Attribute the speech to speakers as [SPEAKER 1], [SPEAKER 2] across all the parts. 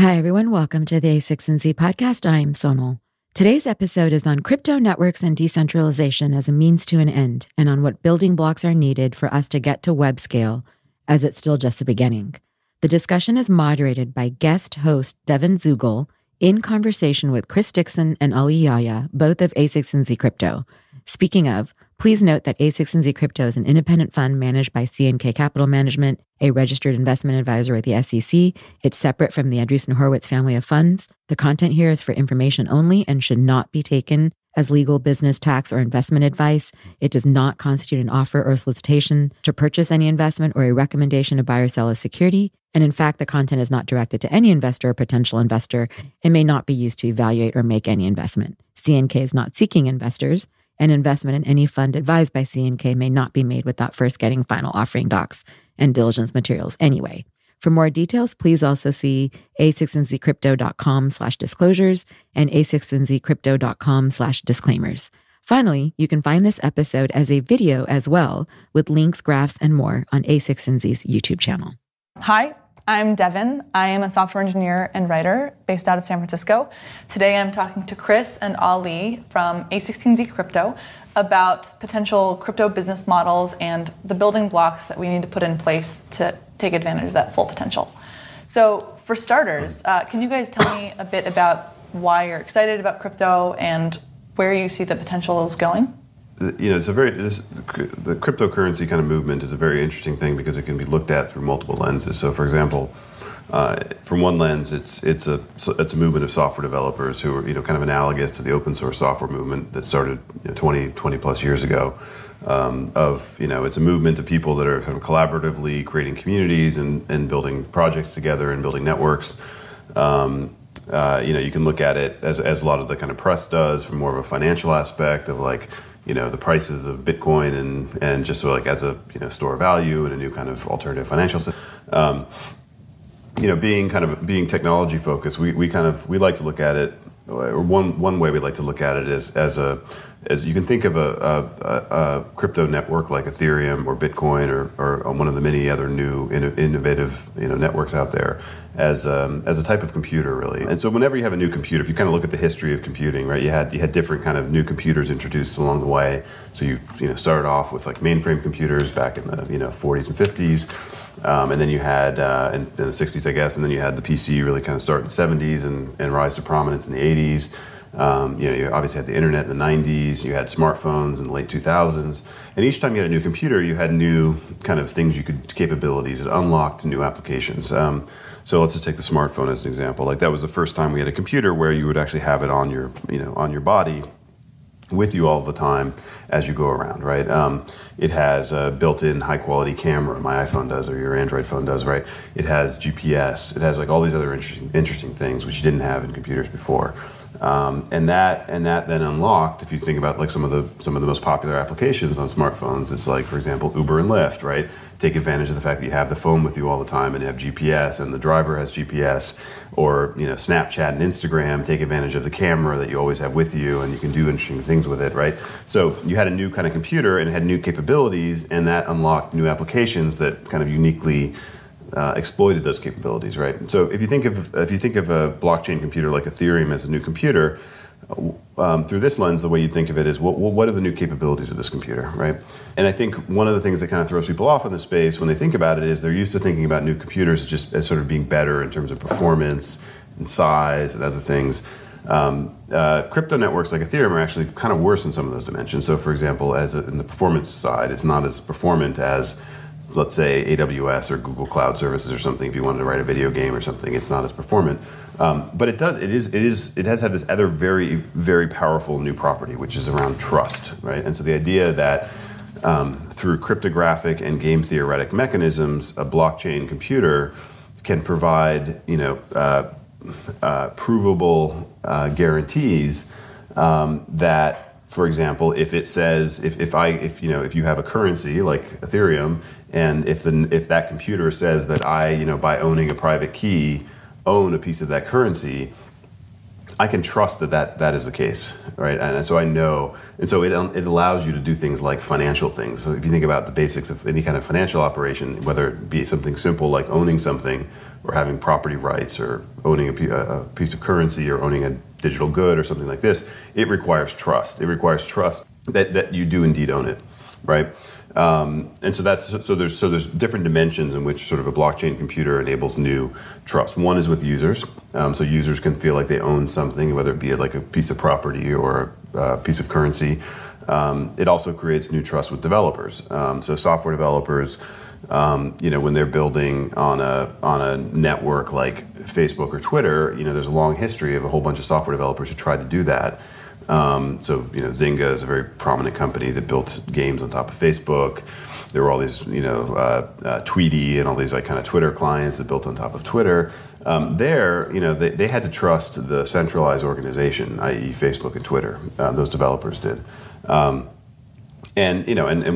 [SPEAKER 1] Hi, everyone. Welcome to the a16z podcast. I'm Sonal. Today's episode is on crypto networks and decentralization as a means to an end, and on what building blocks are needed for us to get to web scale, as it's still just the beginning. The discussion is moderated by guest host Devon Zuegel in conversation with Chris Dixon and Yahya, both of a16z Crypto. Speaking of, please note that a16z Crypto is an independent fund managed by C&K Capital Management, a registered investment advisor with the SEC. It's separate from the Andreessen Horowitz family of funds. The content here is for information only and should not be taken as legal, business, tax, or investment advice. It does not constitute an offer or solicitation to purchase any investment or a recommendation to buy or sell a security. And in fact, the content is not directed to any investor or potential investor and may not be used to evaluate or make any investment. C&K is not seeking investors. An investment in any fund advised by C&K may not be made without first getting final offering docs and diligence materials anyway. For more details, please also see a16zcrypto.com/disclosures and a16zcrypto.com/disclaimers. Finally, you can find this episode as a video as well with links, graphs, and more on a16z's YouTube channel.
[SPEAKER 2] Hi, I'm Devon. I am a software engineer and writer based out of San Francisco. Today I'm talking to Chris and Ali from a16z Crypto about potential crypto business models and the building blocks that we need to put in place to take advantage of that full potential. So for starters, can you guys tell me a bit about why you're excited about crypto and where you see the potential is going?
[SPEAKER 3] You know, the cryptocurrency kind of movement is a very interesting thing because it can be looked at through multiple lenses. So, for example, from one lens, it's a movement of software developers who are kind of analogous to the open source software movement that started 20 plus years ago. It's a movement of people that are kind of collaboratively creating communities and building projects together and building networks. You can look at it as a lot of the kind of press does from more of a financial aspect of the prices of Bitcoin and just sort of as a store of value and a new kind of alternative financial system. Being technology focused, we like to look at it. Or one way we like to look at it is as you can think of a crypto network like Ethereum or Bitcoin or one of the many other new innovative networks out there as a type of computer, really. And so whenever you have a new computer, if you kind of look at the history of computing, right, you had different kind of new computers introduced along the way. So you started off with mainframe computers back in the 40s and 50s. And then you had in the 60s, I guess, and then you had the PC really kind of start in the 70s and rise to prominence in the 80s. You obviously had the internet in the 90s. You had smartphones in the late 2000s. And each time you had a new computer, you had new kind of things capabilities. It unlocked new applications. So let's just take the smartphone as an example. That was the first time we had a computer where you would actually have it on your body with you all the time as you go around, right? It has a built-in high-quality camera. My iPhone does, or your Android phone does, right? It has GPS. It has all these other interesting things which you didn't have in computers before. And that then unlocked. If you think about some of the most popular applications on smartphones, it's for example, Uber and Lyft, right? Take advantage of the fact that you have the phone with you all the time and you have GPS and the driver has GPS, or Snapchat and Instagram take advantage of the camera that you always have with you and you can do interesting things with it, right? So you had a new kind of computer and it had new capabilities, and that unlocked new applications that kind of uniquely exploited those capabilities, right? So if you think of a blockchain computer like Ethereum as a new computer, through this lens, the way you think of it is, what are the new capabilities of this computer, right? And I think one of the things that kind of throws people off in this space when they think about it is they're used to thinking about new computers just as sort of being better in terms of performance and size and other things. Crypto networks like Ethereum are actually kind of worse in some of those dimensions. So, for example, in the performance side, it's not as performant as, let's say, AWS or Google Cloud Services or something. If you wanted to write a video game or something, it's not as performant. But it has had this other very, very powerful new property, which is around trust, right? And so the idea that through cryptographic and game theoretic mechanisms, a blockchain computer can provide, provable guarantees that, for example, if it says if you have a currency like Ethereum, and if that computer says that I by owning a private key own a piece of that currency, I can trust that is the case, right? And so I know, and so it allows you to do things like financial things. So if you think about the basics of any kind of financial operation, whether it be something simple like owning something, or having property rights, or owning a piece of currency, or owning a digital good, or something like this, it requires trust. It requires trust that you do indeed own it, right? And so there's different dimensions in which sort of a blockchain computer enables new trust. One is with users, so users can feel like they own something, whether it be like a piece of property or a piece of currency. It also creates new trust with developers. So software developers, when they're building on a network like Facebook or Twitter, there's a long history of a whole bunch of software developers who tried to do that. Zynga is a very prominent company that built games on top of Facebook. There were all these, Tweety and all these like kind of Twitter clients that built on top of Twitter. They had to trust the centralized organization, i.e. Facebook and Twitter. Those developers did. And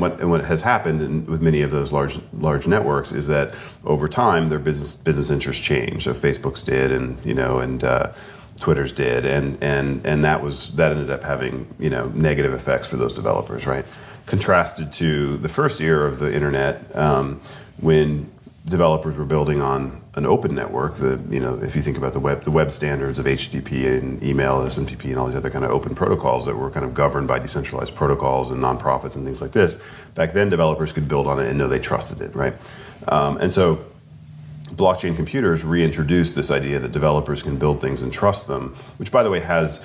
[SPEAKER 3] what has happened with many of those large networks is that over time their business interests change. So Facebook's did, and Twitter's did, and that ended up having negative effects for those developers, right? Contrasted to the first era of the internet, when developers were building on an open network. If you think about the web standards of HTTP and email, SMTP, and all these other kind of open protocols that were kind of governed by decentralized protocols and nonprofits and things like this. Back then, developers could build on it and know they trusted it, right? And so blockchain computers reintroduced this idea that developers can build things and trust them, which, by the way, has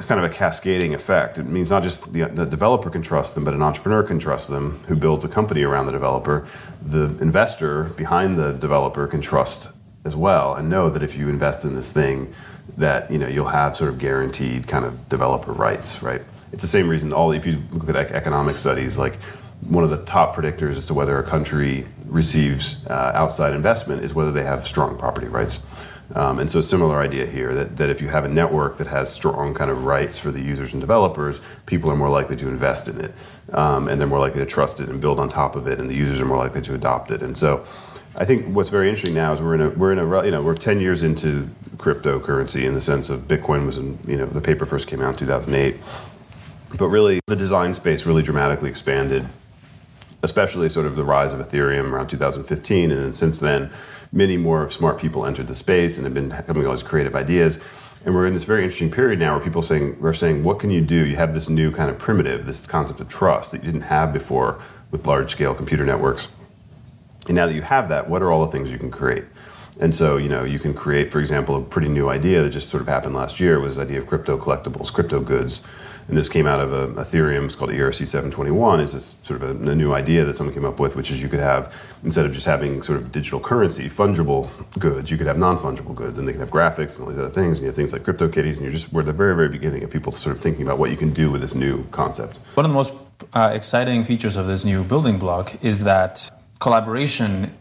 [SPEAKER 3] kind of a cascading effect. It means not just the developer can trust them, but an entrepreneur can trust them who builds a company around the developer. The investor behind the developer can trust as well and know that if you invest in this thing, that you'll have sort of guaranteed kind of developer rights, right? It's the same reason if you look at economic studies, like one of the top predictors as to whether a country receives outside investment is whether they have strong property rights. And so a similar idea here, that if you have a network that has strong kind of rights for the users and developers, people are more likely to invest in it, and they're more likely to trust it and build on top of it, and the users are more likely to adopt it. And so I think what's very interesting now is we're 10 years into cryptocurrency in the sense of Bitcoin was the paper first came out in 2008, but really the design space really dramatically expanded, especially sort of the rise of Ethereum around 2015, and then since then, many more smart people entered the space and have been coming with all these creative ideas. And we're in this very interesting period now where people are saying, what can you do? You have this new kind of primitive, this concept of trust that you didn't have before with large-scale computer networks. And now that you have that, what are all the things you can create? And so, you can create, for example, a pretty new idea that just sort of happened last year was the idea of crypto collectibles, crypto goods. And this came out of Ethereum. It's called ERC 721. It's this sort of a new idea that someone came up with, which is you could have, instead of just having sort of digital currency, fungible goods, you could have non-fungible goods, and they can have graphics and all these other things. And you have things like crypto kitties, and we're at the very, very beginning of people sort of thinking about what you can do with this new concept.
[SPEAKER 4] One of the most exciting features of this new building block is that collaboration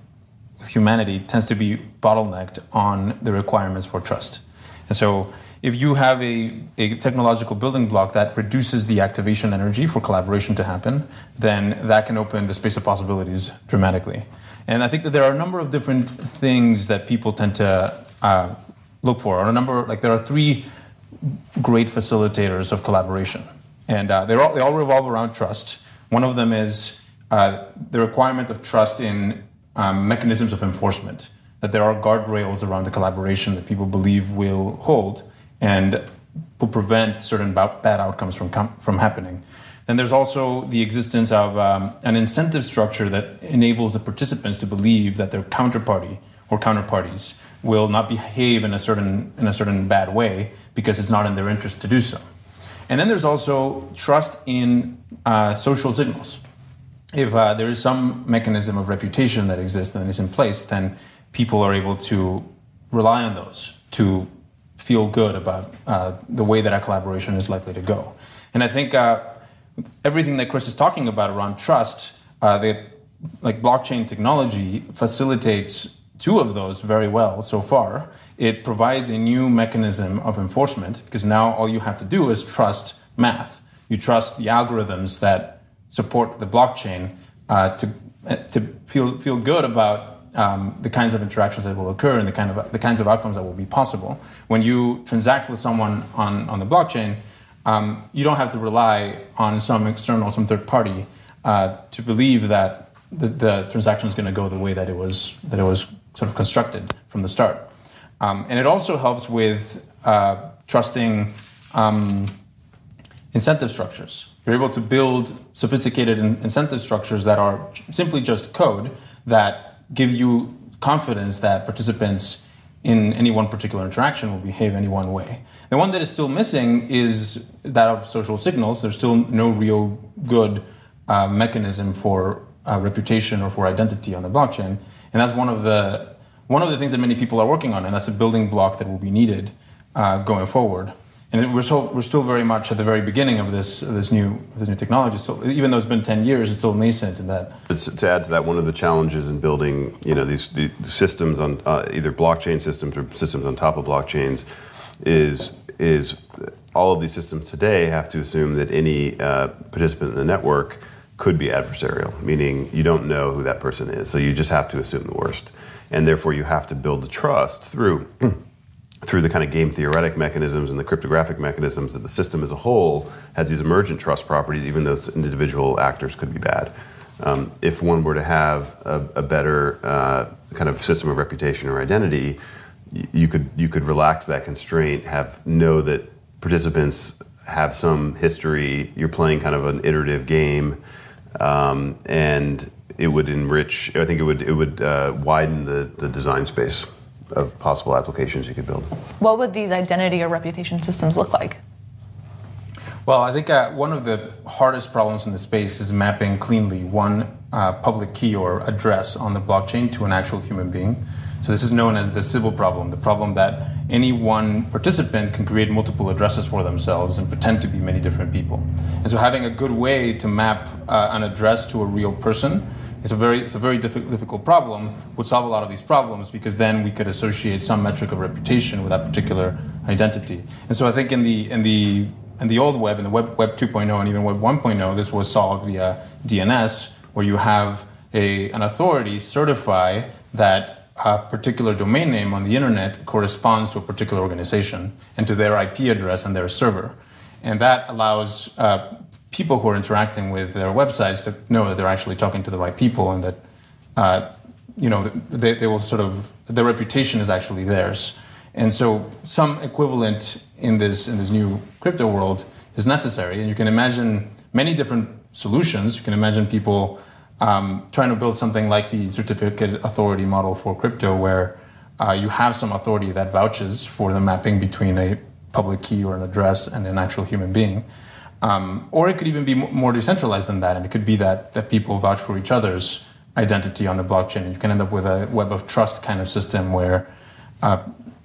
[SPEAKER 4] with humanity tends to be bottlenecked on the requirements for trust. And so if you have a technological building block that reduces the activation energy for collaboration to happen, then that can open the space of possibilities dramatically. And I think that there are a number of different things that people tend to look for. There are three great facilitators of collaboration. And they all revolve around trust. One of them is the requirement of trust in mechanisms of enforcement, that there are guardrails around the collaboration that people believe will hold and will prevent certain bad outcomes from happening. Then there's also the existence of an incentive structure that enables the participants to believe that their counterparty or counterparties will not behave in a certain bad way because it's not in their interest to do so. And then there's also trust in social signals. If there is some mechanism of reputation that exists and is in place, then people are able to rely on those to feel good about the way that our collaboration is likely to go. And I think everything that Chris is talking about around trust, blockchain technology facilitates two of those very well so far. It provides a new mechanism of enforcement because now all you have to do is trust math. You trust the algorithms that support the blockchain to feel good about the kinds of interactions that will occur and the kinds of outcomes that will be possible. When you transact with someone on the blockchain, you don't have to rely on some third party to believe that the transaction is going to go the way that it was sort of constructed from the start. And it also helps with trusting incentive structures. You're able to build sophisticated incentive structures that are simply just code that give you confidence that participants in any one particular interaction will behave any one way. The one that is still missing is that of social signals. There's still no real good mechanism for reputation or for identity on the blockchain, and that's one of the things that many people are working on, and that's a building block that will be needed going forward. And we're still very much at the very beginning of this new technology. So even though it's been 10 years, it's still nascent in that. To
[SPEAKER 3] add to that, one of the challenges in building, these systems on either blockchain systems or systems on top of blockchains, is all of these systems today have to assume that any participant in the network could be adversarial, meaning you don't know who that person is, so you just have to assume the worst, and therefore you have to build the trust through the kind of game theoretic mechanisms and the cryptographic mechanisms that the system as a whole has these emergent trust properties, even though individual actors could be bad. If one were to have a better kind of system of reputation or identity, you could relax that constraint, know that participants have some history, you're playing kind of an iterative game, and it would enrich, I think it would widen the design space of possible applications you could build.
[SPEAKER 2] What would these identity or reputation systems look like?
[SPEAKER 4] Well, I think one of the hardest problems in the space is mapping cleanly one public key or address on the blockchain to an actual human being. So this is known as the Sybil problem, the problem that any one participant can create multiple addresses for themselves and pretend to be many different people. And so having a good way to map an address to a real person is a very difficult problem, would solve a lot of these problems, because then we could associate some metric of reputation with that particular identity. And so I think in the old web, in the web 2.0 and even web 1.0, this was solved via DNS, where you have an authority certify that a particular domain name on the internet corresponds to a particular organization and to their IP address and their server. And that allows people who are interacting with their websites to know that they're actually talking to the right people, and that they will sort of, their reputation is actually theirs. And so some equivalent in this new crypto world is necessary. And you can imagine many different solutions. You can imagine people trying to build something like the certificate authority model for crypto, where you have some authority that vouches for the mapping between a public key or an address and an actual human being. Or it could even be more decentralized than that, and it could be that people vouch for each other's identity on the blockchain. And you can end up with a web of trust kind of system where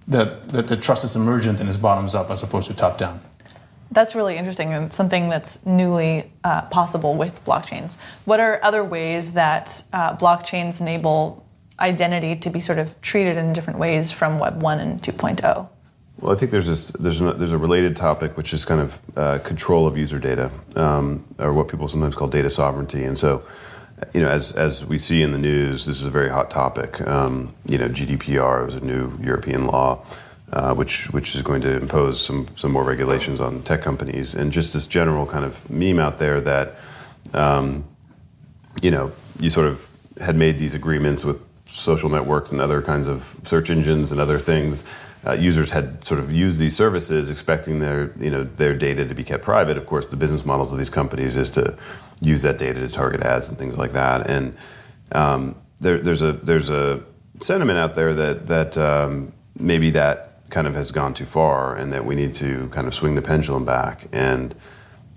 [SPEAKER 4] the trust is emergent and is bottoms up as opposed to top down.
[SPEAKER 2] That's really interesting, and something that's newly possible with blockchains. What are other ways that blockchains enable identity to be sort of treated in different ways from Web 1 and 2.0?
[SPEAKER 3] Well, I think there's a related topic, which is kind of control of user data, or what people sometimes call data sovereignty. And so, as we see in the news, this is a very hot topic. GDPR is a new European law, which is going to impose some more regulations on tech companies, and just this general kind of meme out there that, you sort of had made these agreements with social networks and other kinds of search engines and other things. Users had sort of used these services expecting their data to be kept private. Of course, the business models of these companies is to use that data to target ads and things like that. And there's a sentiment out there that maybe that kind of has gone too far, and that we need to kind of swing the pendulum back. And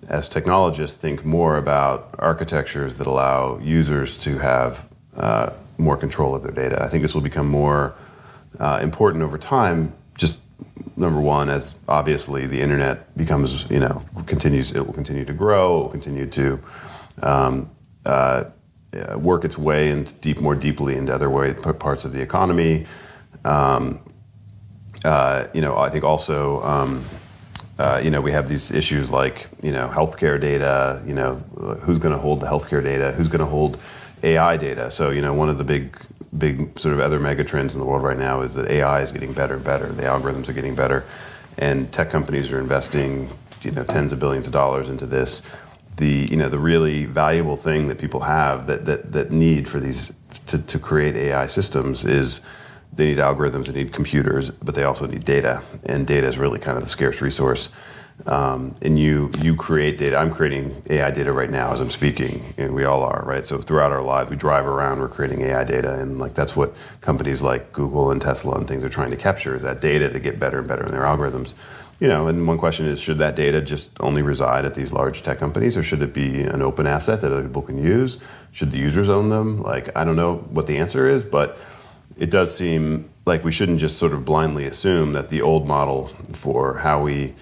[SPEAKER 3] as technologists, think more about architectures that allow users to have more control of their data. I think this will become more important over time. Just number one, as obviously the internet becomes, it will continue to grow, it will continue to work its way into more deeply into other parts of the economy. I think also, we have these issues like, healthcare data. Who's going to hold the healthcare data? Who's going to hold AI data? So, one of the big big sort of other mega trends in the world right now is that AI is getting better and better. The algorithms are getting better, and tech companies are investing, tens of billions of dollars into this. The really valuable thing that people have that need for these to create AI systems is they need algorithms, they need computers, but they also need data, and data is really kind of the scarce resource. And you create data. I'm creating AI data right now as I'm speaking, and we all are, right? So throughout our lives, we drive around, we're creating AI data, and like that's what companies like Google and Tesla and things are trying to capture, is that data to get better and better in their algorithms. And one question is, should that data just only reside at these large tech companies, or should it be an open asset that other people can use? Should the users own them? Like, I don't know what the answer is, but it does seem like we shouldn't just sort of blindly assume that the old model for how we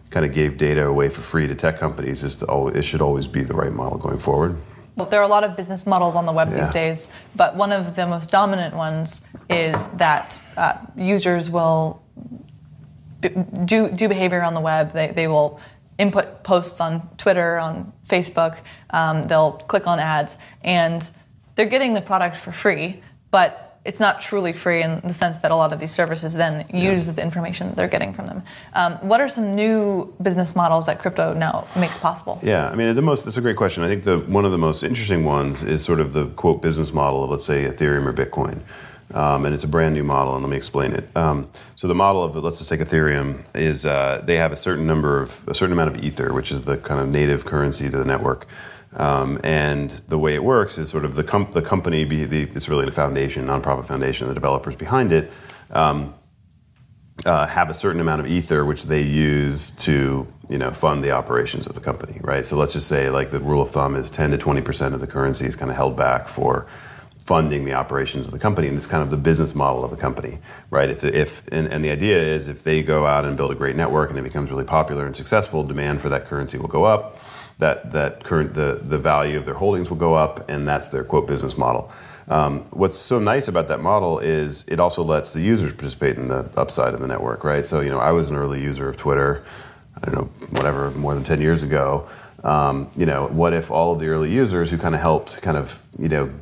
[SPEAKER 3] kind of gave data away for free to tech companies it should always be the right model going forward.
[SPEAKER 2] Well, there are a lot of business models on the web these days, but one of the most dominant ones is that users will do behavior on the web. They will input posts on Twitter, on Facebook. They'll click on ads, and they're getting the product for free, but it's not truly free in the sense that a lot of these services then use the information that they're getting from them. What are some new business models that crypto now makes possible?
[SPEAKER 3] Yeah, I mean, that's a great question. I think one of the most interesting ones is sort of the quote business model of, let's say, Ethereum or Bitcoin. And it's a brand new model, and let me explain it. So the model of, let's just take Ethereum, is they have a certain amount of ether, which is the kind of native currency to the network. And the way it works is sort of the company, it's really a foundation, nonprofit foundation, the developers behind it have a certain amount of ether which they use to fund the operations of the company, right? So let's just say, like, the rule of thumb is 10 to 20% of the currency is kind of held back for funding the operations of the company, and it's kind of the business model of the company, right? And the idea is, if they go out and build a great network and it becomes really popular and successful, demand for that currency will go up. The value of their holdings will go up, and that's their quote business model. What's so nice about that model is it also lets the users participate in the upside of the network, right? So I was an early user of Twitter, I don't know, whatever, more than 10 years ago. What if all of the early users who kind of helped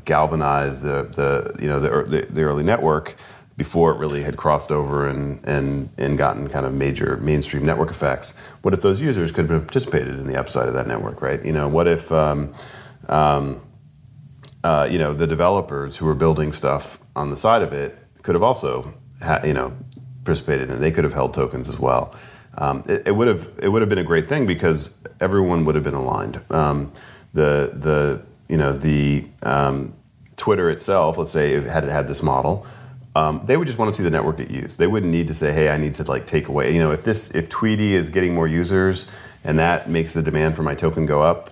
[SPEAKER 3] galvanize the early network before it really had crossed over and gotten kind of major mainstream network effects, what if those users could have participated in the upside of that network, right? What if the developers who were building stuff on the side of it could have also participated, and they could have held tokens as well. It would have been a great thing because everyone would have been aligned. Twitter itself, let's say, had it had this model, they would just want to see the network get used. They wouldn't need to say, hey, I need to take away. If Tweety is getting more users and that makes the demand for my token go up,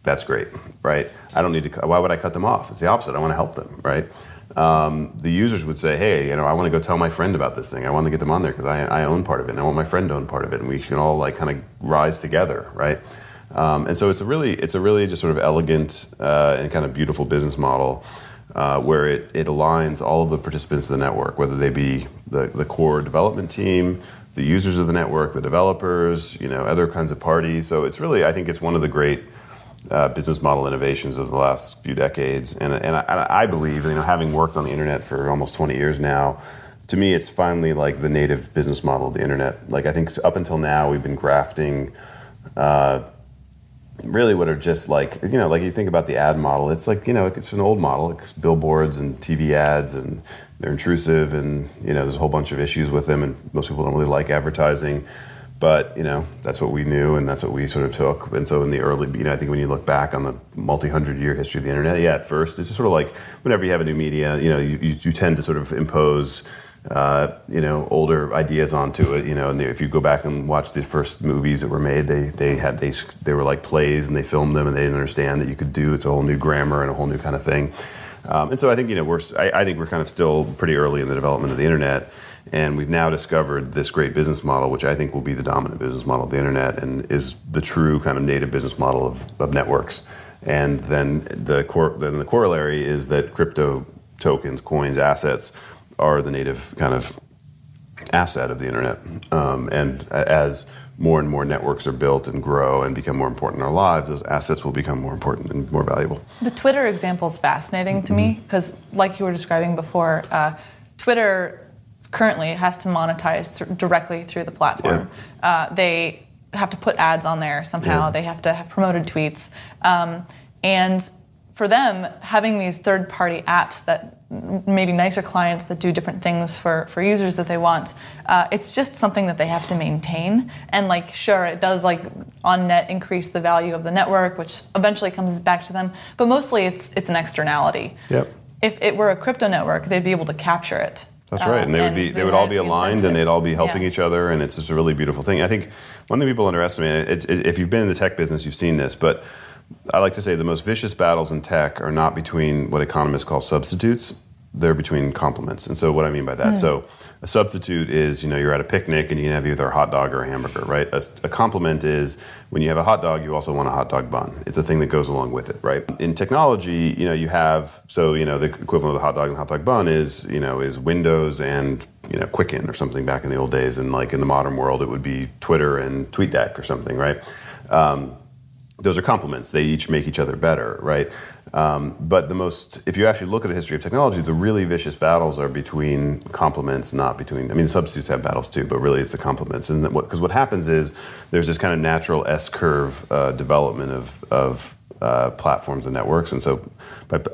[SPEAKER 3] that's great, right? I don't need to. Why would I cut them off? It's the opposite. I want to help them, right? The users would say, hey, I want to go tell my friend about this thing. I want to get them on there because I own part of it, and I want my friend to own part of it, and we can all kind of rise together, right? And so it's a really just sort of elegant and kind of beautiful business model where it aligns all of the participants of the network, whether they be the core development team, the users of the network, the developers, other kinds of parties. So it's really, I think it's one of the great business model innovations of the last few decades. And I believe, having worked on the internet for almost 20 years now, to me it's finally the native business model of the internet. I think up until now we've been grafting really what are just you think about the ad model, it's it's an old model. It's billboards and TV ads, and they're intrusive, and there's a whole bunch of issues with them, and most people don't really like advertising. But that's what we knew, and that's what we sort of took. And so in the early, I think when you look back on the multi-hundred-year history of the internet, at first it's just sort of whenever you have a new media, you tend to sort of impose older ideas onto it. And if you go back and watch the first movies that were made, they were like plays, and they filmed them, and they didn't understand that you could do it's a whole new grammar and a whole new kind of thing. And so I think I think we're kind of still pretty early in the development of the internet. And we've now discovered this great business model, which I think will be the dominant business model of the internet and is the true kind of native business model of networks. And then the corollary is that crypto tokens, coins, assets are the native kind of asset of the internet. And as more and more networks are built and grow and become more important in our lives, those assets will become more important and more valuable.
[SPEAKER 2] The Twitter example is fascinating to me because, like you were describing before, Twitter currently has to monetize directly through the platform. Yeah. They have to put ads on there somehow. Yeah. They have to have promoted tweets. And for them, having these third-party apps that maybe nicer clients that do different things for users that they want, it's just something that they have to maintain. And like, sure, it does like on net increase the value of the network, which eventually comes back to them. But mostly it's an externality.
[SPEAKER 3] Yep.
[SPEAKER 2] If it were a crypto network, they'd be able to capture it.
[SPEAKER 3] That's right, and they would all be aligned, and they'd all be helping each other, and it's just a really beautiful thing. I think one thing people underestimate, if you've been in the tech business, you've seen this, but I like to say the most vicious battles in tech are not between what economists call substitutes, they're between complements. And so what I mean by that, so a substitute is, you're at a picnic and you can have either a hot dog or a hamburger, right? A complement is when you have a hot dog, you also want a hot dog bun. It's a thing that goes along with it, right? In technology, you have, the equivalent of the hot dog and hot dog bun is Windows and, Quicken or something back in the old days. And like in the modern world, it would be Twitter and TweetDeck or something, right? Those are complements. They each make each other better, right? But if you actually look at the history of technology, the really vicious battles are between complements, not between, substitutes have battles too, but really it's the complements. And because what happens is there's this kind of natural S-curve development of platforms and networks. And so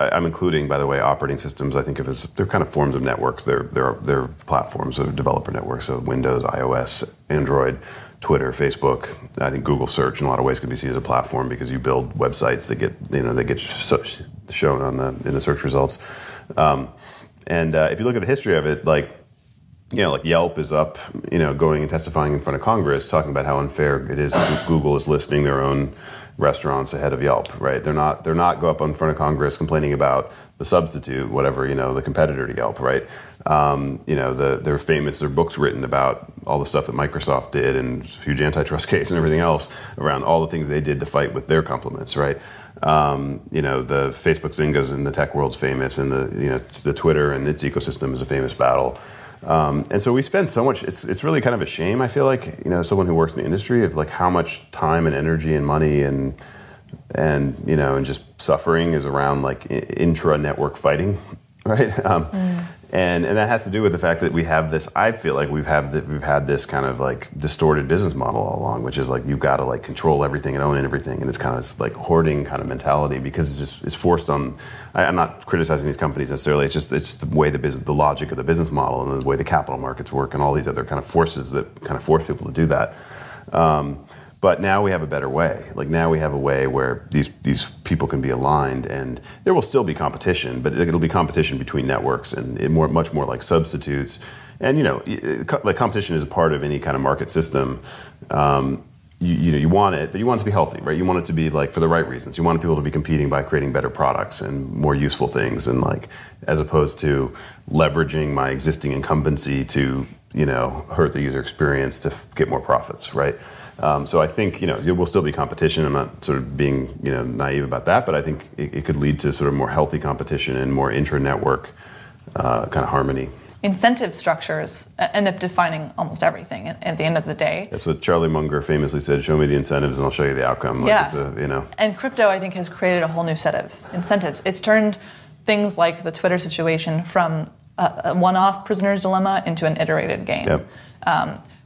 [SPEAKER 3] I'm including, by the way, operating systems. I think of as, they're kind of forms of networks. They're platforms of developer networks. So Windows, iOS, Android, Twitter, Facebook. I think Google Search in a lot of ways can be seen as a platform because you build websites that get shown in the search results. If you look at the history of it, like Yelp is up, going and testifying in front of Congress, talking about how unfair it is that Google is listing their own restaurants ahead of Yelp, right? They're not go up in front of Congress complaining about the substitute, whatever, the competitor to Yelp, right? They're famous, there are books written about all the stuff that Microsoft did and huge antitrust case and everything else around all the things they did to fight with their complements, right? The Facebook Zyngas in the tech world's famous, and the Twitter and its ecosystem is a famous battle. And so we spend so much, it's really kind of a shame, I feel like, someone who works in the industry, of like how much time and energy and money and just suffering is around like intra-network fighting, right? And that has to do with the fact that we have this, I feel like we've had this kind of like distorted business model all along, which is like you've got to like control everything and own everything, and it's kind of this like hoarding kind of mentality because it's forced on. I'm not criticizing these companies necessarily. It's just the way the logic of the business model and the way the capital markets work and all these other kind of forces that kind of force people to do that. But now we have a better way. Like now we have a way where these people can be aligned, and there will still be competition, but it'll be competition between networks and much more like substitutes. And like competition is a part of any kind of market system. You want it, but you want it to be healthy, right? You want it to be like for the right reasons. You want people to be competing by creating better products and more useful things, and like as opposed to leveraging my existing incumbency to hurt the user experience to get more profits, right? So I think there will still be competition. I'm not sort of being naive about that, but I think it could lead to sort of more healthy competition and more intra-network kind of harmony.
[SPEAKER 2] Incentive structures end up defining almost everything at the end of the day.
[SPEAKER 3] That's what Charlie Munger famously said: "Show me the incentives, and I'll show you the outcome."
[SPEAKER 2] And crypto, I think, has created a whole new set of incentives. It's turned things like the Twitter situation from a one-off prisoner's dilemma into an iterated game. Yep.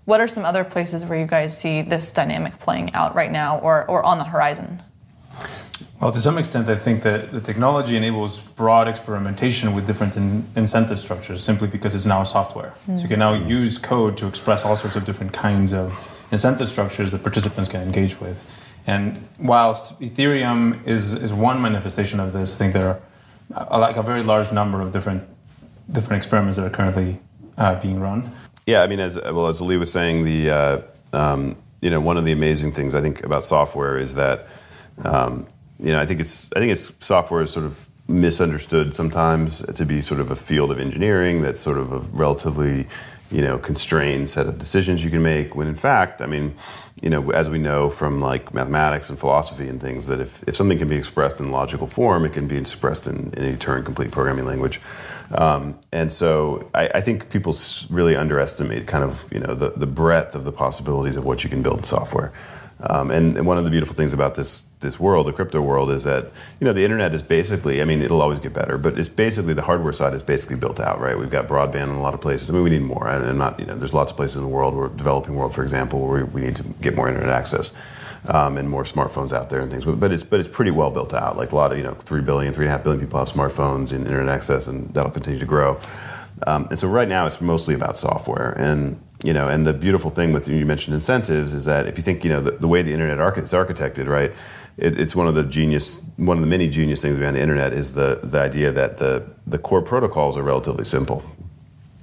[SPEAKER 2] What are some other places where you guys see this dynamic playing out right now or on the horizon?
[SPEAKER 4] Well, to some extent, I think that the technology enables broad experimentation with different incentive structures simply because it's now software. So you can now use code to express all sorts of different kinds of incentive structures that participants can engage with. And whilst Ethereum is one manifestation of this, I think there are like a very large number of different experiments that are currently being run.
[SPEAKER 3] Yeah, as Ali was saying, one of the amazing things I think about software is that I think it's software is sort of misunderstood sometimes to be sort of a field of engineering that's sort of a relatively constrained set of decisions you can make, when in fact, I mean, as we know from like mathematics and philosophy and things, that if something can be expressed in logical form, it can be expressed in a Turing-complete programming language. And so I think people really underestimate kind of, the breadth of the possibilities of what you can build in software. And one of the beautiful things about this world, the crypto world, is that the internet is basically, I mean, it'll always get better, but it's basically, the hardware side is basically built out, right? We've got broadband in a lot of places. I mean, we need more. And not, there's lots of places in the world, developing world, for example, where we need to get more internet access, and more smartphones out there and things. But it's pretty well built out. Like a lot of 3.5 billion people have smartphones and internet access, and that'll continue to grow. And so right now it's mostly about software. And and the beautiful thing with, you mentioned incentives, is that if you think, the way the internet is architected, right, it's one of the many genius things behind the internet is the idea that the core protocols are relatively simple.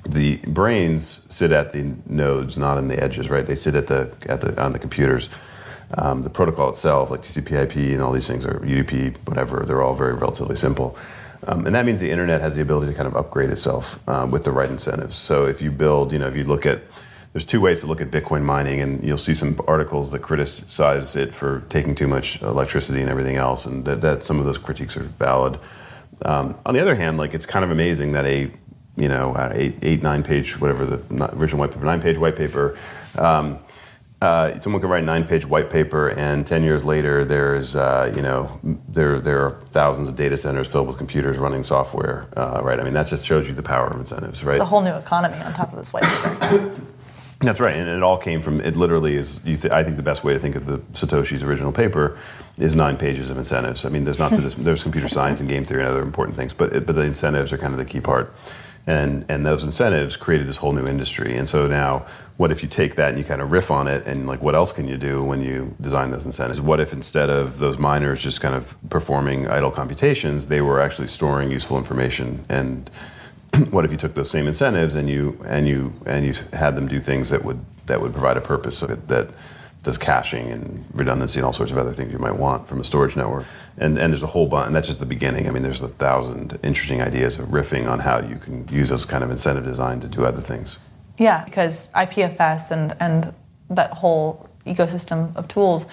[SPEAKER 3] The brains sit at the nodes, not on the edges, right? They sit on the computers. The protocol itself, like TCP/IP and all these things, or UDP, whatever, they're all very relatively simple. And that means the internet has the ability to kind of upgrade itself with the right incentives. So if you build, if you look at, there's two ways to look at Bitcoin mining, and you'll see some articles that criticize it for taking too much electricity and everything else, and that some of those critiques are valid. On the other hand, like, it's kind of amazing that a 9-page, whatever the original white paper, 9-page white paper, someone can write a 9-page white paper, and 10 years later, there's there are thousands of data centers filled with computers running software, right? I mean, that just shows you the power of incentives, right?
[SPEAKER 2] It's a whole new economy on top of this white paper.
[SPEAKER 3] That's right, and it all came from, it literally is, I think the best way to think of the Satoshi's original paper is 9 pages of incentives. I mean, there's computer science and game theory and other important things, but the incentives are kind of the key part. And those incentives created this whole new industry. And so now, what if you take that and you kind of riff on it, and like, what else can you do when you design those incentives? What if instead of those miners just kind of performing idle computations, they were actually storing useful information? And what if you took those same incentives and you had them do things that would provide a purpose that does caching and redundancy and all sorts of other things you might want from a storage network? And there's a whole bunch, and that's just the beginning. I mean, there's 1,000 interesting ideas of riffing on how you can use this kind of incentive design to do other things.
[SPEAKER 2] Yeah, because IPFS and that whole ecosystem of tools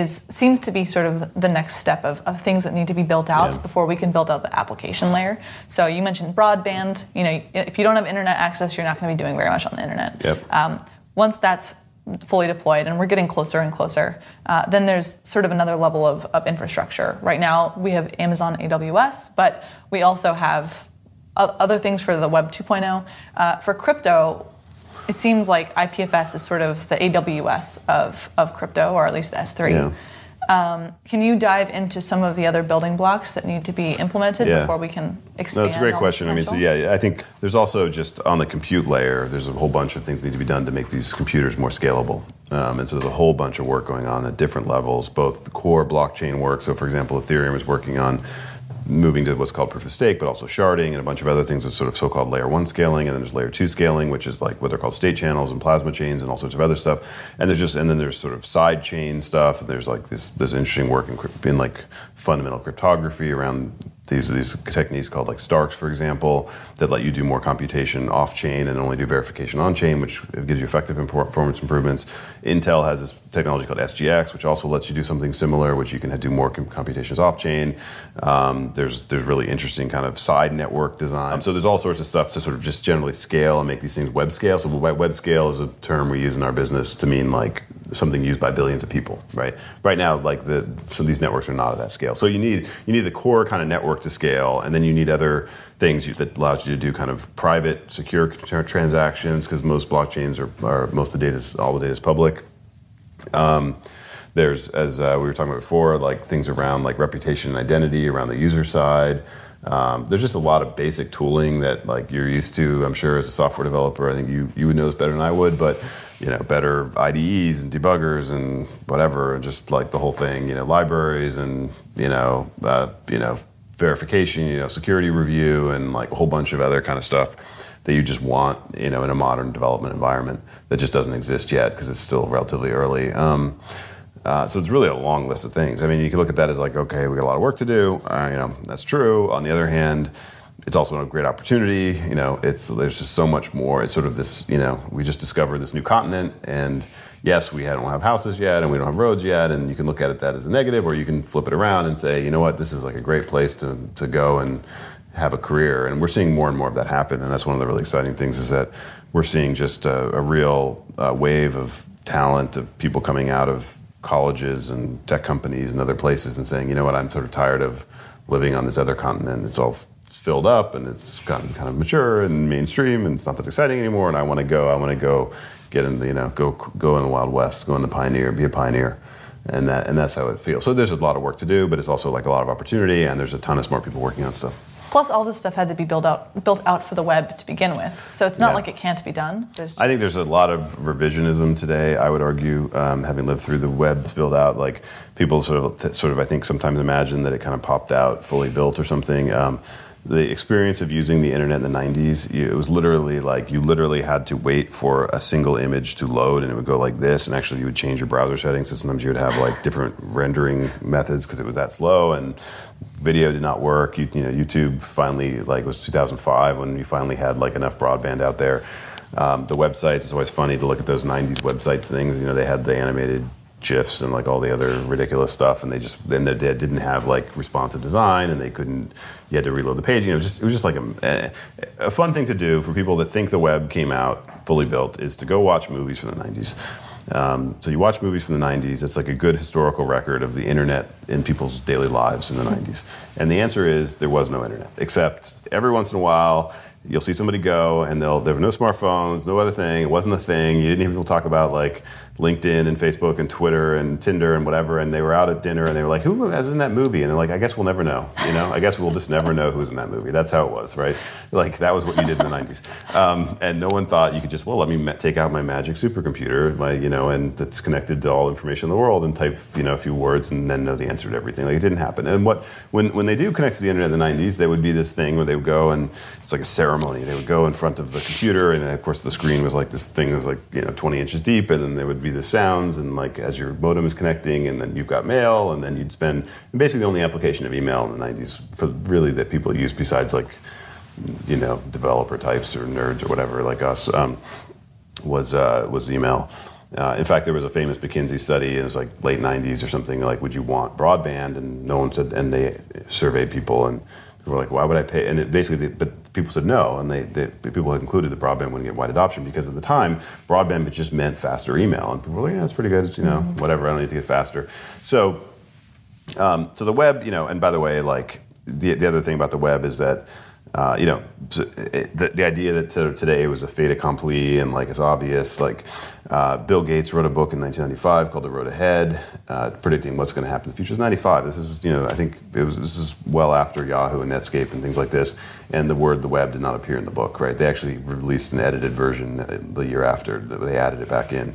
[SPEAKER 2] seems to be sort of the next step of things that need to be built out before we can build out the application layer. So you mentioned broadband. If you don't have internet access, you're not going to be doing very much on the internet.
[SPEAKER 3] Yep.
[SPEAKER 2] Once that's fully deployed, and we're getting closer and closer, then there's sort of another level of infrastructure. Right now, we have Amazon AWS, but we also have other things for the Web 2.0. For crypto, it seems like IPFS is sort of the AWS of crypto, or at least the S3.
[SPEAKER 3] Yeah.
[SPEAKER 2] Can you dive into some of the other building blocks that need to be implemented before we can expand?
[SPEAKER 3] No, it's a great question. I mean, so I think there's also just on the compute layer, there's a whole bunch of things that need to be done to make these computers more scalable. And so there's a whole bunch of work going on at different levels, both the core blockchain work. So, for example, Ethereum is working on moving to what's called proof of stake, but also sharding and a bunch of other things. That's sort of so-called layer 1 scaling, and then there's layer 2 scaling, which is like what they're called state channels and plasma chains and all sorts of other stuff. And then there's sort of side chain stuff. And there's like this interesting work in like fundamental cryptography around these techniques called like Starks, for example, that let you do more computation off-chain and only do verification on-chain, which gives you effective performance improvements. Intel has this technology called SGX, which also lets you do something similar, which you can do more computations off-chain. There's really interesting kind of side network design. So there's all sorts of stuff to sort of just generally scale and make these things web scale. So web scale is a term we use in our business to mean like something used by billions of people, right? Right now, like so these networks are not at that scale. So you need the core kind of network to scale, and then you need other things that allows you to do kind of private, secure transactions, because most blockchains are all the data is public. There's, as we were talking about before, like things around like reputation and identity around the user side. There's just a lot of basic tooling that like you're used to, I'm sure, as a software developer. I think you would know this better than I would, but better IDEs and debuggers and whatever, and just like the whole thing, libraries and verification, security review, and like a whole bunch of other kind of stuff that you just want, in a modern development environment that just doesn't exist yet because it's still relatively early. So it's really a long list of things. I mean, you can look at that as like, okay, we got a lot of work to do. That's true. On the other hand, It's also a great opportunity. There's just so much more. It's sort of this, we just discovered this new continent, and yes, we don't have houses yet, and we don't have roads yet, and you can look at that as a negative, or you can flip it around and say, you know what, this is like a great place to go and have a career. And we're seeing more and more of that happen, and that's one of the really exciting things, is that we're seeing just a real wave of talent, of people coming out of colleges and tech companies and other places and saying, you know what, I'm sort of tired of living on this other continent. It's all filled up and it's gotten kind of mature and mainstream and it's not that exciting anymore, and I want to go get in the, go in the Wild West, go in the pioneer, be a pioneer. And that's how it feels. So there's a lot of work to do, but it's also like a lot of opportunity, and there's a ton of smart people working on stuff.
[SPEAKER 2] Plus, all this stuff had to be built out for the web to begin with. So it's not like it can't be done.
[SPEAKER 3] I think there's a lot of revisionism today, I would argue, having lived through the web build out. Like, people sort of, I think, sometimes imagine that it kind of popped out fully built or something. The experience of using the internet in the 90s, it was literally like you literally had to wait for a single image to load, and it would go like this, and actually you would change your browser settings, so sometimes you would have like different rendering methods because it was that slow, and video did not work. YouTube finally, like, it was 2005 when you finally had like enough broadband out there. The websites, it's always funny to look at those 90s websites things. They had the animated GIFs and like all the other ridiculous stuff, and they didn't have like responsive design, and you had to reload the page. It was just like a fun thing to do for people that think the web came out fully built, is to go watch movies from the 90s. So you watch movies from the 90s, it's like a good historical record of the internet in people's daily lives in the 90s. And the answer is there was no internet, except every once in a while you'll see somebody go, and there were no smartphones, no other thing. It wasn't a thing. You didn't hear people talk about like LinkedIn and Facebook and Twitter and Tinder and whatever. And they were out at dinner, and they were like, "Who was in that movie?" And they're like, "I guess we'll never know. I guess we'll just never know who was in that movie." That's how it was, right? Like, that was what you did in the 90s. And no one thought you could just, let me take out my magic supercomputer, and that's connected to all information in the world, and type, a few words and then know the answer to everything. Like, it didn't happen. And when they do connect to the internet in the 90s, there would be this thing where they would go, and it's like a ceremony. They would go in front of the computer, and of course the screen was like this thing that was like 20 inches deep, and then there would be the sounds, and like as your modem is connecting, and then you've got mail, and then you'd spend, and basically the only application of email in the 90s for really that people used, besides like developer types or nerds or whatever like us, was email. In fact, there was a famous McKinsey study, it was like late 90s or something, like, would you want broadband? And no one said, and they surveyed people, and people were like, why would I pay? And but people said no, and people had concluded that broadband wouldn't get wide adoption, because at the time, broadband just meant faster email. And people were like, yeah, that's pretty good, it's, whatever, I don't need to get faster. So the web, and by the way, like, the other thing about the web is that, the idea that today was a fait accompli and like it's obvious. Like, Bill Gates wrote a book in 1995 called The Road Ahead, predicting what's going to happen in the future. It's 95. This is, I think this is well after Yahoo and Netscape and things like this. And the web did not appear in the book, right? They actually released an edited version the year after. They added it back in.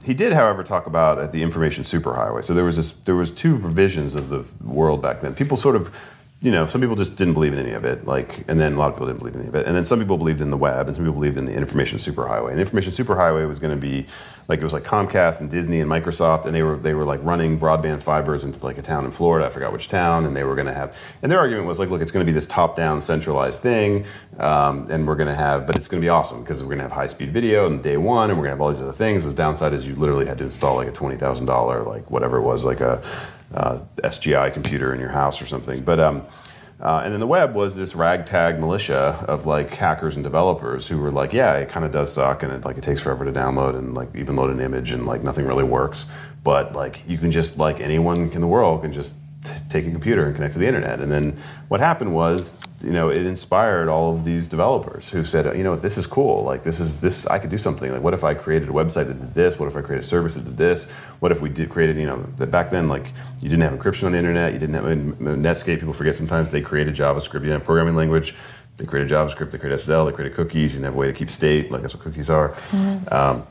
[SPEAKER 3] He did, however, talk about the information superhighway. So there was two visions of the world back then. People sort of, some people just didn't believe in any of it, and then a lot of people didn't believe in any of it. And then some people believed in the web, and some people believed in the information superhighway. And the information superhighway was going to be, like, it was like Comcast and Disney and Microsoft, and they were like running broadband fibers into like a town in Florida, I forgot which town, and they were going to have, and their argument was like, look, it's going to be this top-down centralized thing, and we're going to have, but it's going to be awesome because we're going to have high-speed video on day one, and we're going to have all these other things. The downside is you literally had to install like a $20,000, like whatever it was, like a SGI computer in your house or something. But and then the web was this ragtag militia of like hackers and developers who were like, yeah, it kind of does suck, and it takes forever to download, and like even load an image, and like nothing really works. But like you can just, like, anyone in the world can just take a computer and connect to the internet. And then what happened was, it inspired all of these developers who said, this is cool. Like, this I could do something. Like, what if I created a website that did this? What if I created a service that did this? What if we created, that back then, like, you didn't have encryption on the internet. You didn't have Netscape. People forget sometimes they created JavaScript. You didn't have programming language. They created JavaScript. They created SSL. They created cookies. You didn't have a way to keep state. Like, that's what cookies are. Mm-hmm.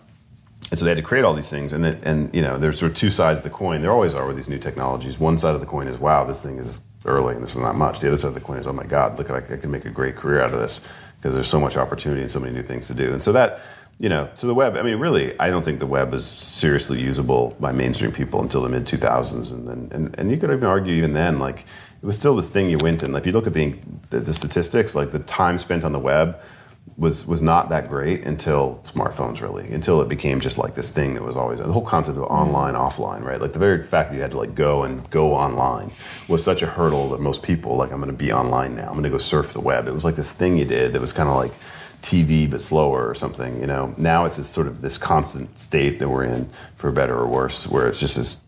[SPEAKER 3] And so they had to create all these things, and there's sort of two sides of the coin. There always are with these new technologies. One side of the coin is, wow, this thing is early and this is not much. The other side of the coin is, oh my God, look, I can make a great career out of this because there's so much opportunity and so many new things to do. And so that, So the web, I mean, really, I don't think the web was seriously usable by mainstream people until the mid 2000s, and you could even argue even then, like it was still this thing you went in. Like if you look at the statistics, like the time spent on the web was not that great until smartphones, really, until it became just like this thing that was always the whole concept of online, offline, right? Like the very fact that you had to like go online was such a hurdle that most people like, I'm going to be online now, I'm going to go surf the web. It was like this thing you did that was kind of like TV but slower or something, Now it's this constant state that we're in, for better or worse, where it's just this,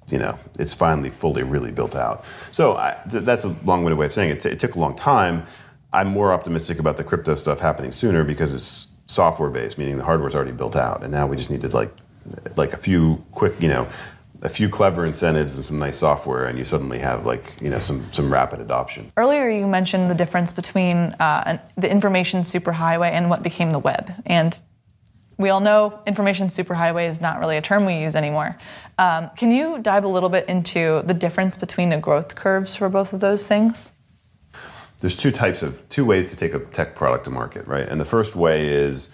[SPEAKER 3] it's finally fully really built out. So that's a long-winded way of saying it. It took a long time. I'm more optimistic about the crypto stuff happening sooner because it's software-based, meaning the hardware's already built out, and now we just need to like a few quick, a few clever incentives and some nice software, and you suddenly have some rapid adoption.
[SPEAKER 2] Earlier, you mentioned the difference between the information superhighway and what became the web, and we all know information superhighway is not really a term we use anymore. Can you dive a little bit into the difference between the growth curves for both of those things?
[SPEAKER 3] There's two ways to take a tech product to market, right? And the first way is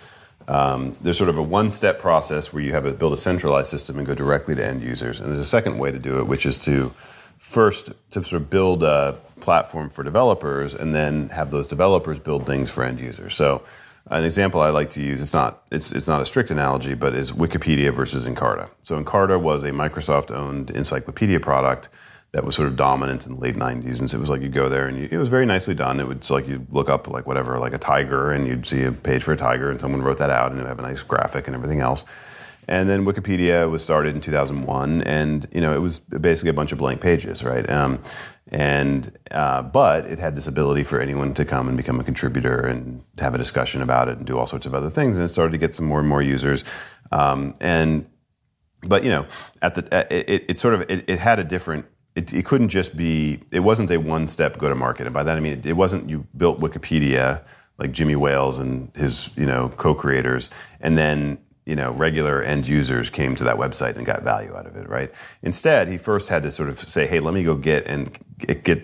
[SPEAKER 3] there's sort of a one-step process where you build a centralized system and go directly to end users. And there's a second way to do it, which is to sort of build a platform for developers and then have those developers build things for end users. So an example I like to use, it's not a strict analogy, but is Wikipedia versus Encarta. So Encarta was a Microsoft-owned encyclopedia product that was sort of dominant in the late 90s. And so it was like you go there and it was very nicely done. It was like you look up like whatever, like a tiger, and you'd see a page for a tiger, and someone wrote that out, and it would have a nice graphic and everything else. And then Wikipedia was started in 2001, and it was basically a bunch of blank pages, right? But it had this ability for anyone to come and become a contributor and have a discussion about it and do all sorts of other things. And it started to get some more and more users. It had a different. It couldn't just be. It wasn't a one-step go-to-market, and by that I mean it wasn't you built Wikipedia like Jimmy Wales and his co-creators, and then regular end users came to that website and got value out of it, right? Instead, he first had to sort of say, hey, let me go get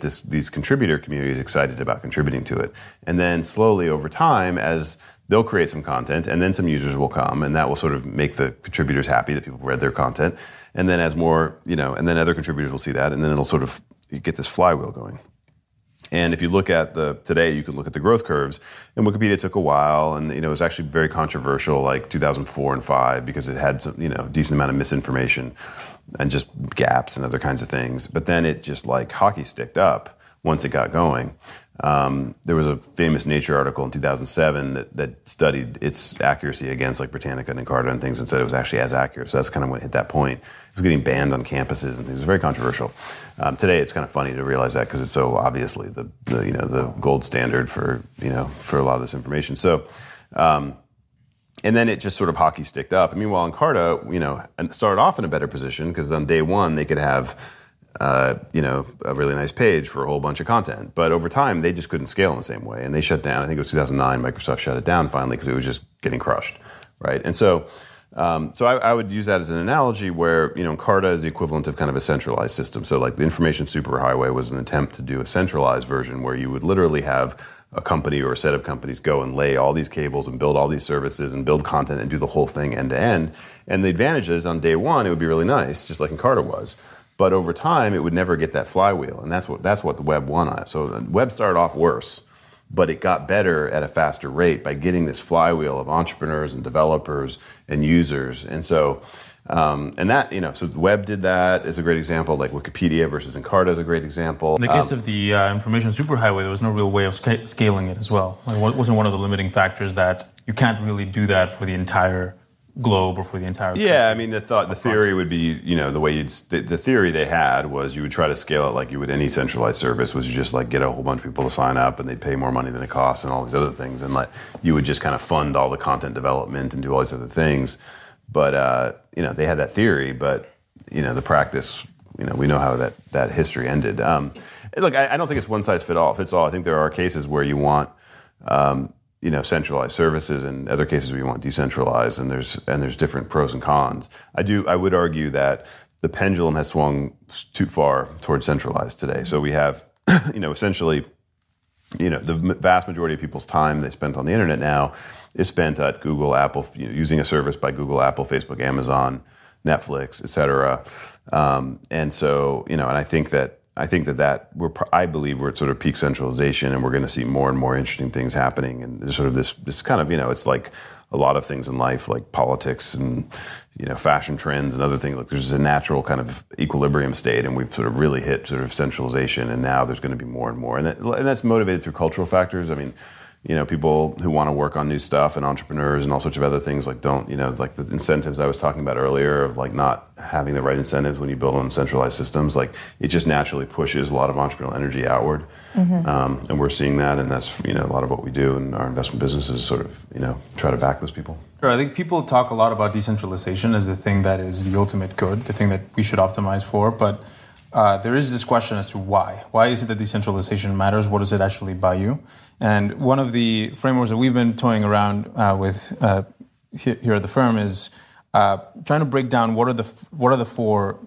[SPEAKER 3] these contributor communities excited about contributing to it, and then slowly over time, as they'll create some content, and then some users will come, and that will sort of make the contributors happy that people read their content. And then as more, and then other contributors will see that, and then it'll sort of get this flywheel going. And if you look at today, you can look at the growth curves, and Wikipedia took a while, and it was actually very controversial, like 2004 and 2005, because it had some, decent amount of misinformation and just gaps and other kinds of things. But then it just like hockey sticked up once it got going. There was a famous Nature article in 2007 that studied its accuracy against like Britannica and Encarta and things, and said it was actually as accurate. So that's kind of when it hit that point. It was getting banned on campuses and things. It was very controversial. Today it's kind of funny to realize that because it's so obviously the gold standard for a lot of this information. So and then it just sort of hockey sticked up. And meanwhile, Encarta started off in a better position because on day one they could have a really nice page for a whole bunch of content. But over time, they just couldn't scale in the same way. And they shut down. I think it was 2009, Microsoft shut it down finally because it was just getting crushed, right? And so I would use that as an analogy where, Encarta is the equivalent of kind of a centralized system. So like the information superhighway was an attempt to do a centralized version where you would literally have a company or a set of companies go and lay all these cables and build all these services and build content and do the whole thing end to end. And the advantage is on day one, it would be really nice, just like Encarta was. But over time, it would never get that flywheel, and that's what the web won on. So the web started off worse, but it got better at a faster rate by getting this flywheel of entrepreneurs and developers and users. And so, so the web did that is a great example. Like Wikipedia versus Encarta is a great example.
[SPEAKER 4] In the case of the information superhighway, there was no real way of scaling it as well. Like, wasn't one of the limiting factors that you can't really do that for the entire globe or for the entire country?
[SPEAKER 3] Yeah, I mean, the theory would be, the theory they had was you would try to scale it like you would any centralized service, was you just like get a whole bunch of people to sign up and they'd pay more money than it costs and all these other things, and like you would just kind of fund all the content development and do all these other things. But they had that theory, but the practice, we know how that history ended. Look, I don't think it's one size fits all. I think there are cases where you want centralized services, and other cases where you want decentralized, and there's different pros and cons. I would argue that the pendulum has swung too far towards centralized today. So we have, essentially, the vast majority of people's time they spent on the internet now is spent at Google, Apple, using a service by Google, Apple, Facebook, Amazon, Netflix, et cetera. And so, and I think that I believe we're at sort of peak centralization, and we're going to see more and more interesting things happening. And there's sort of this kind of, it's like a lot of things in life, like politics and, fashion trends and other things. Like there's a natural kind of equilibrium state, and we've sort of really hit sort of centralization, and now there's going to be more and more. And that's motivated through cultural factors. I mean, people who want to work on new stuff and entrepreneurs and all sorts of other things like like the incentives I was talking about earlier of like not having the right incentives when you build on centralized systems, like it just naturally pushes a lot of entrepreneurial energy outward. Mm-hmm. And we're seeing that, and that's, a lot of what we do in our investment business is sort of, try to back those people.
[SPEAKER 4] Sure, I think people talk a lot about decentralization as the thing that is the ultimate good, the thing that we should optimize for, but there is this question as to why. Why is it that decentralization matters? What does it actually buy you? And one of the frameworks that we've been toying around with here at the firm is trying to break down what are the four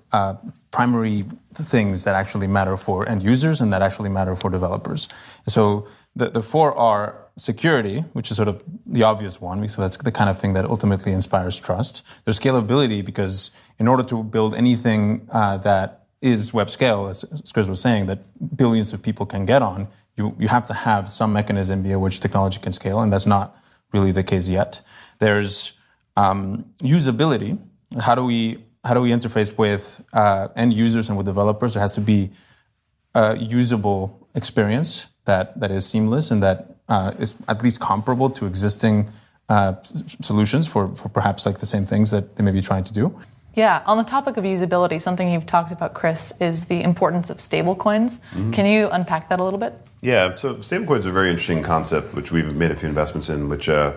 [SPEAKER 4] primary things that actually matter for end users and that actually matter for developers. So the four are security, which is sort of the obvious one, so that's the kind of thing that ultimately inspires trust. There's scalability, because in order to build anything that is web scale, as Chris was saying, that billions of people can get on, you have to have some mechanism via which technology can scale, and that's not really the case yet. There's usability. How do we interface with end users and with developers? There has to be a usable experience that is seamless and that is at least comparable to existing solutions for perhaps like the same things that they may be trying to do.
[SPEAKER 2] Yeah, on the topic of usability, something you've talked about, Chris, is the importance of stablecoins. Mm-hmm. Can you unpack that a little bit?
[SPEAKER 3] Yeah, so stablecoins are a very interesting concept, which we've made a few investments in, which is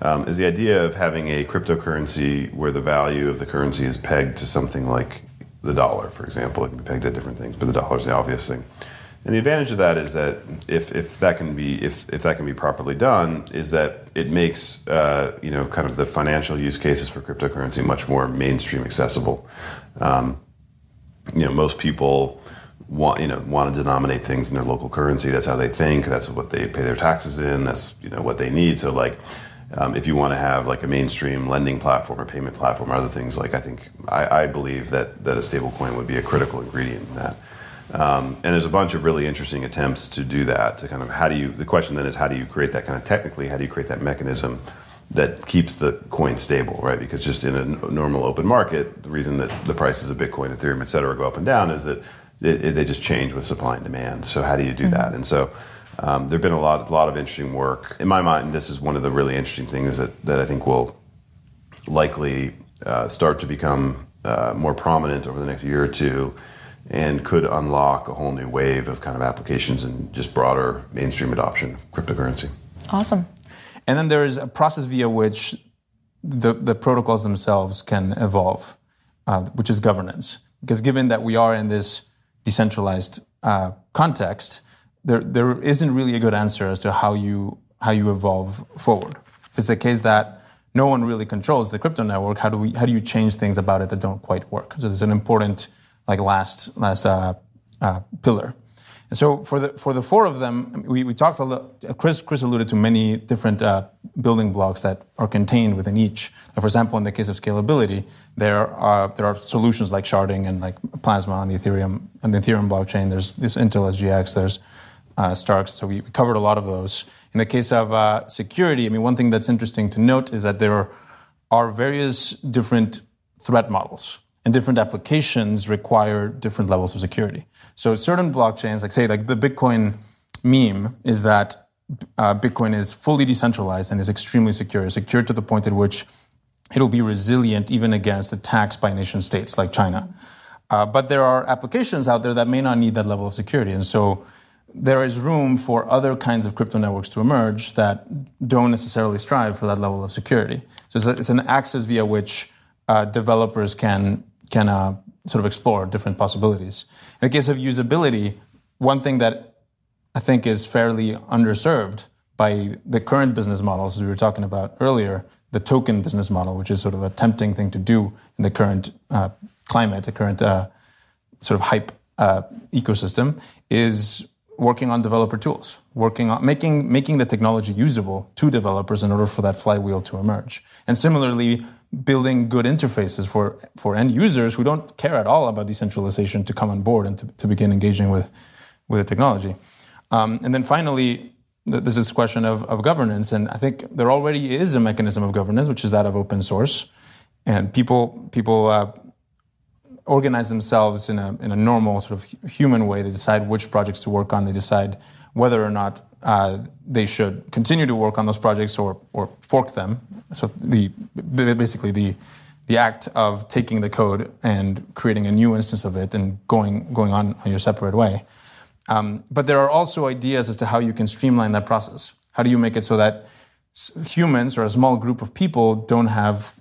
[SPEAKER 3] the idea of having a cryptocurrency where the value of the currency is pegged to something like the dollar, for example. It can be pegged at different things, but the dollar is the obvious thing. And the advantage of that is that if that can be properly done, is that it makes kind of the financial use cases for cryptocurrency much more mainstream accessible. Most people want to denominate things in their local currency. That's how they think. That's what they pay their taxes in. That's what they need. So like, if you want to have like a mainstream lending platform or payment platform or other things, like I believe that a stablecoin would be a critical ingredient in that. And there's a bunch of really interesting attempts to do that, to kind of the question then is how do you create that kind of technically, how do you create that mechanism that keeps the coin stable, right? Because just in a normal open market, the reason that the prices of Bitcoin, Ethereum, et cetera, go up and down is that they just change with supply and demand. So how do you do that? And so there've been a lot of interesting work. In my mind, this is one of the really interesting things that I think will likely start to become more prominent over the next year or two, and could unlock a whole new wave of kind of applications and just broader mainstream adoption of cryptocurrency.
[SPEAKER 2] Awesome.
[SPEAKER 4] And then there is a process via which the protocols themselves can evolve, which is governance. Because given that we are in this decentralized context, there isn't really a good answer as to how you evolve forward. If it's the case that no one really controls the crypto network, how do you change things about it that don't quite work? So there's an important last pillar. And so for the four of them, we talked a lot. Chris alluded to many different building blocks that are contained within each. For example, in the case of scalability, there are solutions like sharding and like Plasma on the Ethereum blockchain. There's this Intel SGX. There's Starks. So we covered a lot of those. In the case of security, one thing that's interesting to note is that there are various different threat models. And different applications require different levels of security. So certain blockchains, like the Bitcoin meme, is that Bitcoin is fully decentralized and is extremely secure to the point at which it'll be resilient even against attacks by nation states like China. But there are applications out there that may not need that level of security. And so there is room for other kinds of crypto networks to emerge that don't necessarily strive for that level of security. So it's an access via which developers can sort of explore different possibilities. In the case of usability, one thing that I think is fairly underserved by the current business models, as we were talking about earlier, the token business model, which is sort of a tempting thing to do in the current climate, the current sort of hype ecosystem, is working on developer tools. working on making the technology usable to developers in order for that flywheel to emerge. And similarly, building good interfaces for end users who don't care at all about decentralization to come on board and to begin engaging with the technology. And then finally, there's this question of governance. And I think there already is a mechanism of governance, which is that of open source. And people organize themselves in a normal sort of human way. They decide which projects to work on. They decide whether or not they should continue to work on those projects or fork them. So basically the act of taking the code and creating a new instance of it and going on your separate way. But there are also ideas as to how you can streamline that process. How do you make it so that humans or a small group of people don't have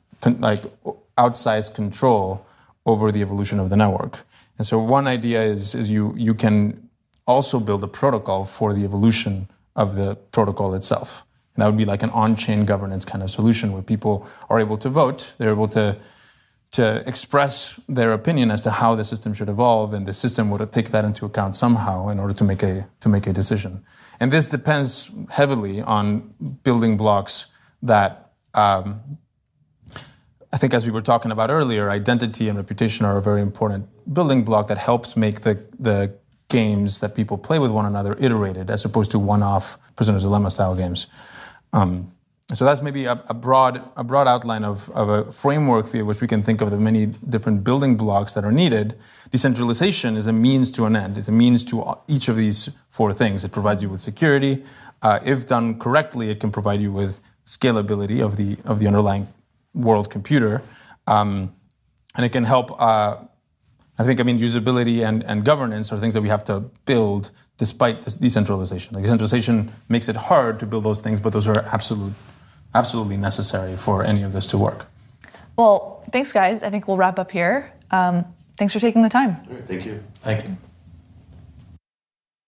[SPEAKER 4] outsized control over the evolution of the network? And so one idea is you can also build a protocol for the evolution of the protocol itself. And that would be like an on-chain governance kind of solution where people are able to vote, they're able to express their opinion as to how the system should evolve, and the system would take that into account somehow in order to make a decision. And this depends heavily on building blocks that I think, as we were talking about earlier, identity and reputation are a very important building block that helps make the games that people play with one another iterated, as opposed to one-off Prisoner's Dilemma style games. So that's maybe a broad outline of a framework via which we can think of the many different building blocks that are needed. Decentralization is a means to an end. It's a means to each of these four things. It provides you with security. If done correctly, it can provide you with scalability of the underlying world computer, and it can help. Usability and governance are things that we have to build despite decentralization. Like decentralization makes it hard to build those things, but those are absolutely necessary for any of this to work.
[SPEAKER 2] Well, thanks, guys. I think we'll wrap up here. Thanks for taking the time.
[SPEAKER 3] All right, thank you.
[SPEAKER 4] Thank you.